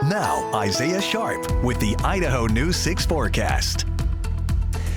Now, Isaiah Sharp with the Idaho News 6 forecast.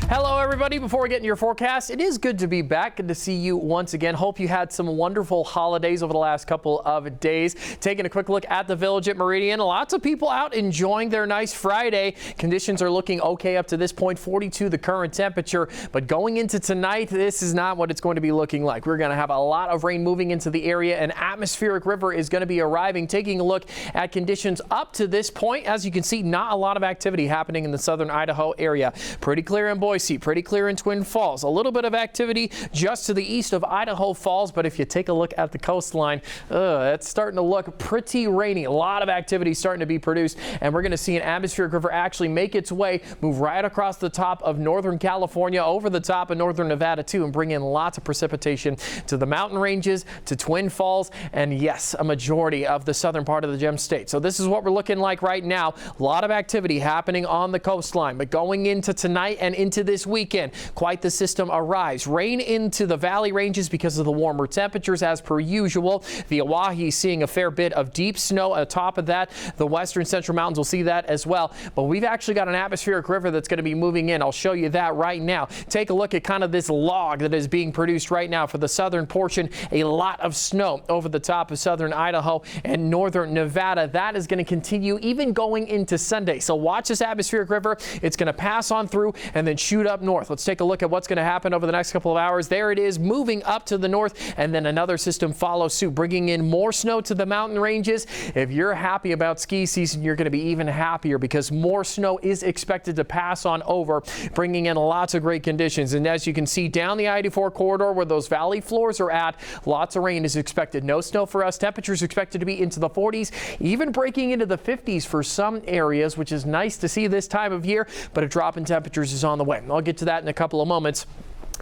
Hello, everybody. Before we get into your forecast, it is good to be back. Good to see you once again. Hope you had some wonderful holidays over the last couple of days. Taking a quick look at the village at Meridian. Lots of people out enjoying their nice Friday. Conditions are looking okay up to this point, 42 the current temperature. But going into tonight, this is not what it's going to be looking like. We're going to have a lot of rain moving into the area. An atmospheric river is going to be arriving. Taking a look at conditions up to this point, as you can see, not a lot of activity happening in the southern Idaho area. Pretty clear in Boise. Pretty clear in Twin Falls. A little bit of activity just to the east of Idaho Falls, but if you take a look at the coastline, it's starting to look pretty rainy. A lot of activity starting to be produced, and we're going to see an atmospheric river actually make its way, move right across the top of northern California, over the top of northern Nevada too, and bring in lots of precipitation to the mountain ranges, to Twin Falls, and yes, a majority of the southern part of the Gem State. So this is what we're looking like right now. A lot of activity happening on the coastline, but going into tonight and into this weekend, quite the system arrives. Rain into the valley ranges because of the warmer temperatures as per usual. The Oahe seeing a fair bit of deep snow. On top of that, the western central mountains will see that as well. But we've actually got an atmospheric river that's going to be moving in. I'll show you that right now. Take a look at kind of this log that is being produced right now for the southern portion. A lot of snow over the top of southern Idaho and northern Nevada. That is going to continue even going into Sunday. So watch this atmospheric river. It's going to pass on through and then shoot up north. Let's take a look at what's going to happen over the next couple of hours. There it is, moving up to the north, and then another system follows suit, bringing in more snow to the mountain ranges. If you're happy about ski season, you're going to be even happier because more snow is expected to pass on over, bringing in lots of great conditions. And as you can see down the I-84 corridor where those valley floors are at, lots of rain is expected. No snow for us. Temperatures expected to be into the 40s, even breaking into the 50s for some areas, which is nice to see this time of year, but a drop in temperatures is on the way. I'll get to that in a couple of moments.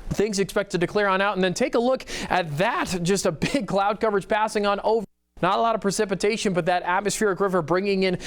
Things expected to clear on out, and then take a look at that. Just a big cloud coverage passing on over. Not a lot of precipitation, but that atmospheric river bringing in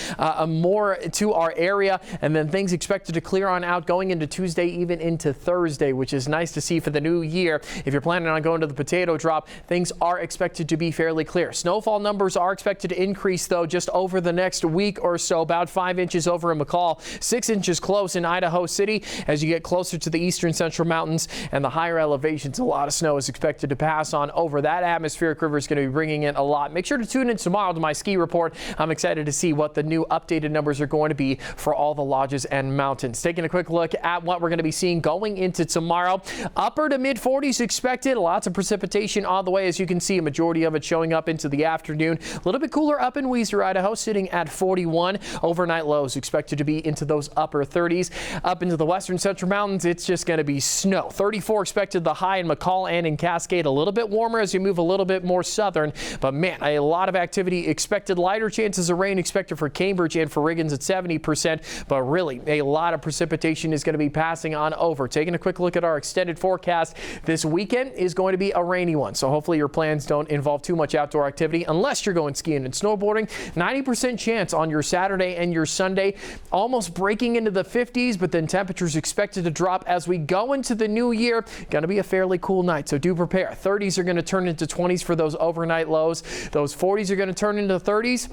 more to our area, and then things expected to clear on out going into Tuesday, even into Thursday, which is nice to see for the new year. If you're planning on going to the potato drop, things are expected to be fairly clear. Snowfall numbers are expected to increase, though, just over the next week or so. About 5 inches over in McCall, 6 inches close in Idaho City. As you get closer to the eastern central mountains and the higher elevations, a lot of snow is expected to pass on over. That atmospheric river is going to be bringing in a lot. Make sure to tune in tomorrow to my ski report. I'm excited to see what the new updated numbers are going to be for all the lodges and mountains. Taking a quick look at what we're going to be seeing going into tomorrow. Upper to mid 40s expected. Lots of precipitation on the way, as you can see, a majority of it showing up into the afternoon. A little bit cooler up in Weiser, Idaho, sitting at 41. Overnight lows expected to be into those upper 30s. Up into the western central mountains, it's just going to be snow. 34 expected the high in McCall and in Cascade. A little bit warmer as you move a little bit more southern, but man, a lot of activity expected. Lighter chances of rain expected for Cambridge and for Riggins at 70%, but really a lot of precipitation is going to be passing on over. Taking a quick look at our extended forecast, this weekend is going to be a rainy one, so hopefully your plans don't involve too much outdoor activity unless you're going skiing and snowboarding. 90% chance on your Saturday and your Sunday, almost breaking into the 50s, but then temperatures expected to drop as we go into the new year. Going to be a fairly cool night, so do prepare. 30s are going to turn into 20s for those overnight lows. Those 40s are going to turn into 30s,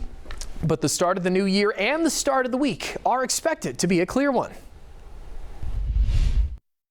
but the start of the new year and the start of the week are expected to be a clear one.